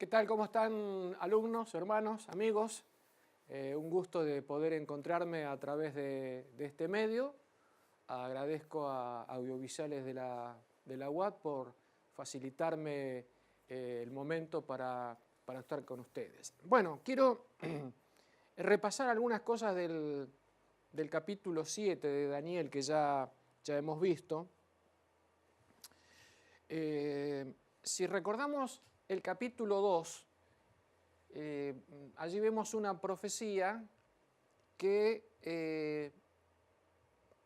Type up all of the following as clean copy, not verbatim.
¿Qué tal? ¿Cómo están alumnos, hermanos, amigos? Un gusto de poder encontrarme a través de este medio. Agradezco a Audiovisuales de la UAT por facilitarme el momento para estar con ustedes. Bueno, quiero repasar algunas cosas del capítulo 7 de Daniel que ya hemos visto. Si recordamos el capítulo 2, allí vemos una profecía que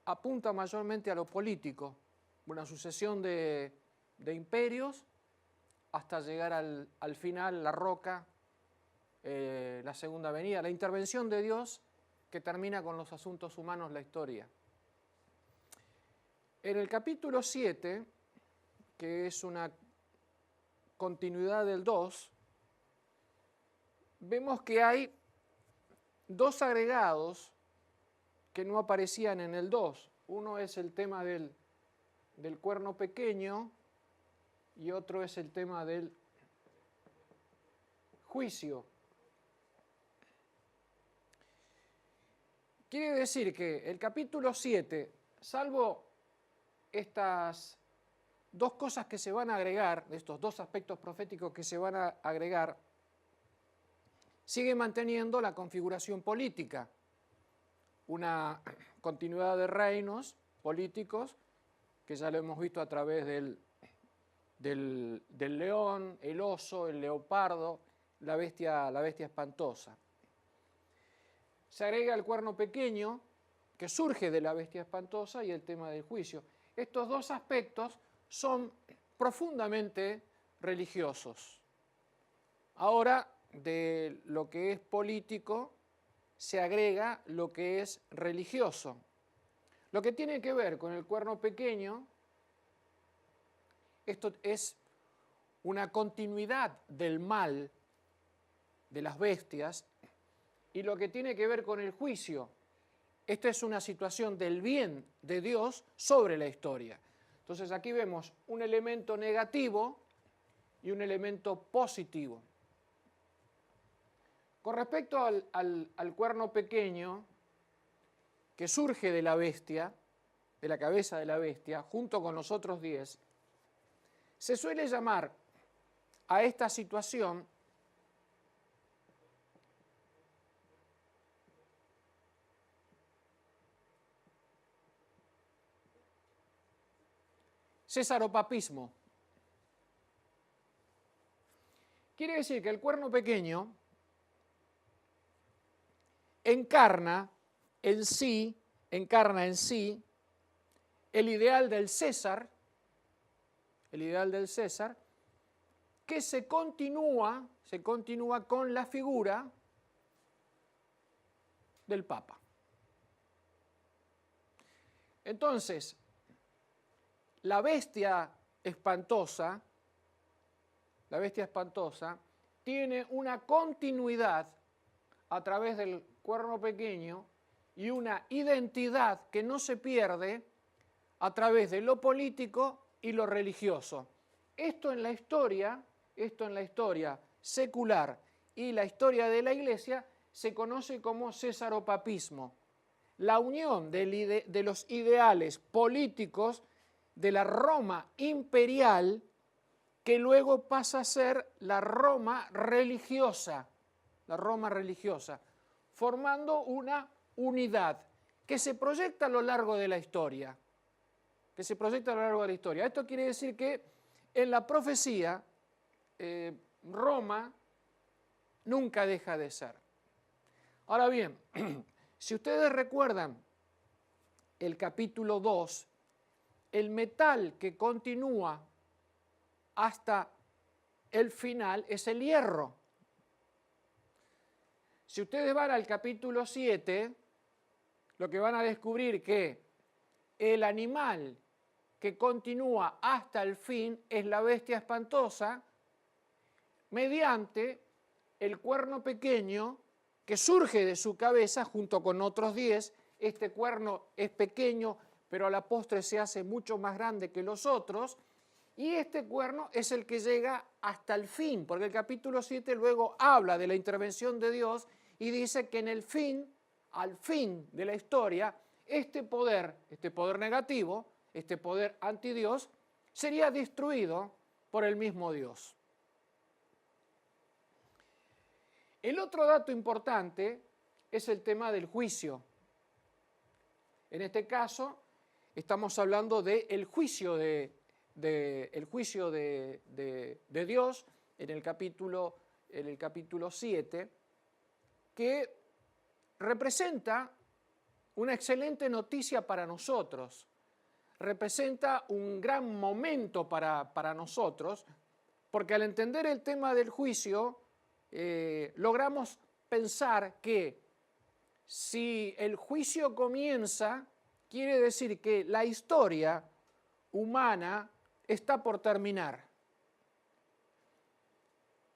apunta mayormente a lo político, una sucesión de imperios hasta llegar al final, la roca, la segunda venida, la intervención de Dios que termina con los asuntos humanos, la historia. En el capítulo 7, que es una continuidad del 2, vemos que hay dos agregados que no aparecían en el 2. Uno es el tema del cuerno pequeño y otro es el tema del juicio. Quiere decir que el capítulo 7, salvo estas dos cosas que se van a agregar, estos dos aspectos proféticos que se van a agregar, sigue manteniendo la configuración política, una continuidad de reinos políticos, que ya lo hemos visto a través del león, el oso, el leopardo, la bestia espantosa. Se agrega el cuerno pequeño, que surge de la bestia espantosa, y el tema del juicio. Estos dos aspectos son profundamente religiosos. Ahora, de lo que es político se agrega lo que es religioso. Lo que tiene que ver con el cuerno pequeño, esto es una continuidad del mal de las bestias, y lo que tiene que ver con el juicio, esto es una situación del bien de Dios sobre la historia. Entonces aquí vemos un elemento negativo y un elemento positivo. Con respecto al cuerno pequeño, que surge de la bestia, de la cabeza de la bestia, junto con los otros 10, se suele llamar a esta situación cesaropapismo. Quiere decir que el cuerno pequeño encarna en sí el ideal del César, que se continúa con la figura del Papa. Entonces, la bestia espantosa tiene una continuidad a través del cuerno pequeño y una identidad que no se pierde a través de lo político y lo religioso. Esto en la historia secular y la historia de la Iglesia se conoce como cesaropapismo. La unión de los ideales políticos de la Roma imperial, que luego pasa a ser la Roma religiosa, formando una unidad que se proyecta a lo largo de la historia. Esto quiere decir que en la profecía Roma nunca deja de ser. Ahora bien, si ustedes recuerdan el capítulo 2, el metal que continúa hasta el final es el hierro. Si ustedes van al capítulo 7, lo que van a descubrir que el animal que continúa hasta el fin es la bestia espantosa, mediante el cuerno pequeño que surge de su cabeza junto con otros 10. Este cuerno es pequeño, pero a la postre se hace mucho más grande que los otros, Y este cuerno es el que llega hasta el fin, porque el capítulo 7 luego habla de la intervención de Dios y dice que en el fin, al fin de la historia, este poder negativo, este poder anti Dios, sería destruido por el mismo Dios. El otro dato importante es el tema del juicio. En este caso, estamos hablando del juicio de Dios en el capítulo 7, que representa una excelente noticia para nosotros, representa un gran momento para nosotros, porque al entender el tema del juicio, logramos pensar que si el juicio comienza, quiere decir que la historia humana está por terminar.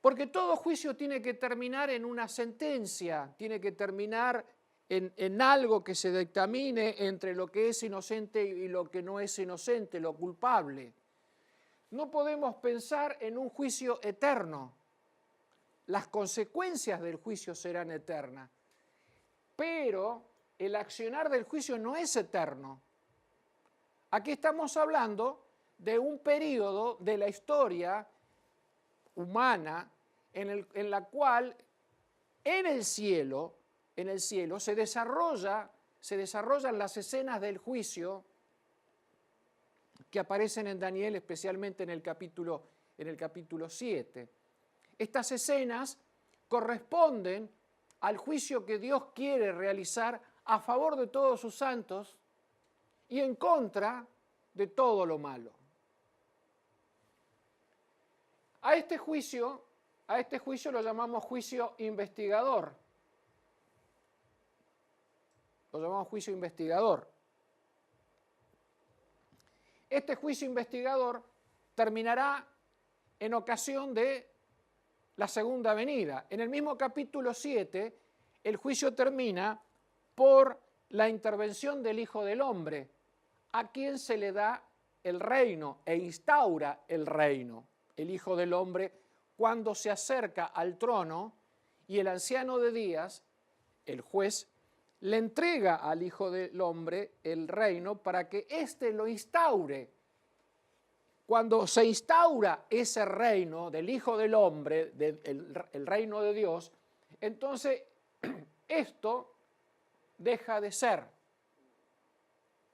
Porque todo juicio tiene que terminar en una sentencia, tiene que terminar en algo que se dictamine entre lo que es inocente y lo que no es inocente, lo culpable. No podemos pensar en un juicio eterno. Las consecuencias del juicio serán eternas. Pero el accionar del juicio no es eterno. Aquí estamos hablando de un periodo de la historia humana en la cual en el cielo se desarrollan las escenas del juicio que aparecen en Daniel, especialmente en el capítulo 7. Estas escenas corresponden al juicio que Dios quiere realizar a favor de todos sus santos y en contra de todo lo malo. A este juicio lo llamamos juicio investigador. Lo llamamos juicio investigador. Este juicio investigador terminará en ocasión de la segunda venida. En el mismo capítulo 7, el juicio termina por la intervención del Hijo del Hombre, a quien se le da el reino e instaura el reino. El Hijo del Hombre, cuando se acerca al trono y el anciano de días, el juez, le entrega al Hijo del Hombre el reino para que éste lo instaure. Cuando se instaura ese reino del Hijo del Hombre, el reino de Dios, entonces esto deja de ser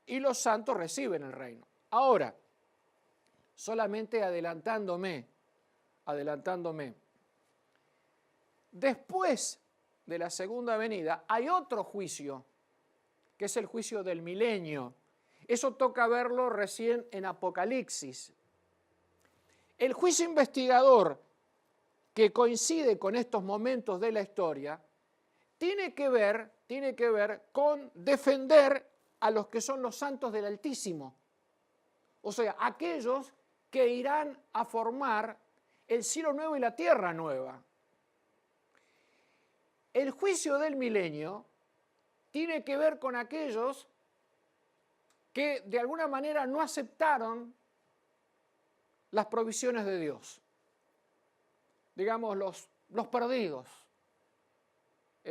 y los santos reciben el reino. Ahora, solamente adelantándome, después de la segunda venida hay otro juicio, que es el juicio del milenio. Eso toca verlo recién en Apocalipsis. El juicio investigador que coincide con estos momentos de la historia tiene que ver con defender a los que son los santos del Altísimo. O sea, aquellos que irán a formar el cielo nuevo y la tierra nueva. El juicio del milenio tiene que ver con aquellos que de alguna manera no aceptaron las provisiones de Dios. Digamos, los perdidos.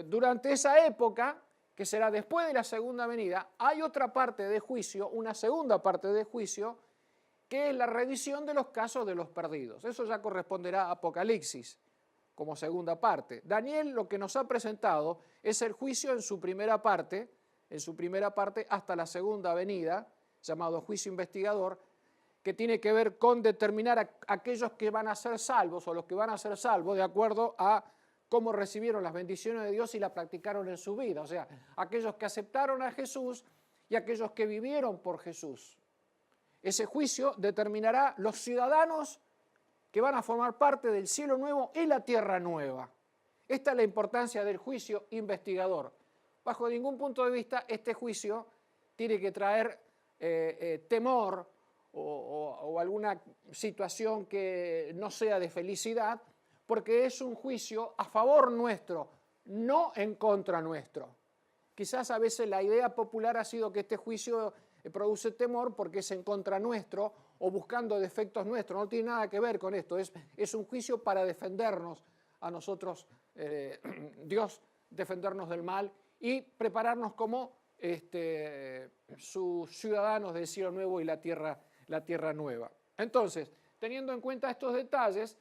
Durante esa época, que será después de la segunda venida, hay otra parte de juicio, una segunda parte de juicio, que es la revisión de los casos de los perdidos. Eso ya corresponderá a Apocalipsis como segunda parte. Daniel lo que nos ha presentado es el juicio en su primera parte hasta la segunda venida, llamado juicio investigador, que tiene que ver con determinar a aquellos que van a ser salvos o los que van a ser salvos de acuerdo a cómo recibieron las bendiciones de Dios y las practicaron en su vida. O sea, aquellos que aceptaron a Jesús y aquellos que vivieron por Jesús. Ese juicio determinará los ciudadanos que van a formar parte del cielo nuevo y la tierra nueva. Esta es la importancia del juicio investigador. Bajo ningún punto de vista, este juicio tiene que traer temor o alguna situación que no sea de felicidad, porque es un juicio a favor nuestro, no en contra nuestro. Quizás a veces la idea popular ha sido que este juicio produce temor porque es en contra nuestro o buscando defectos nuestros, no tiene nada que ver con esto, es un juicio para defendernos a nosotros, Dios, defendernos del mal y prepararnos como sus ciudadanos del cielo nuevo y la tierra nueva. Entonces, teniendo en cuenta estos detalles,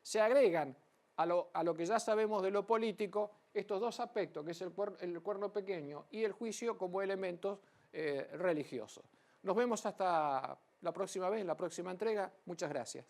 se agregan a lo que ya sabemos de lo político estos dos aspectos, que es el cuerno pequeño y el juicio como elementos religiosos. Nos vemos hasta la próxima vez, en la próxima entrega. Muchas gracias.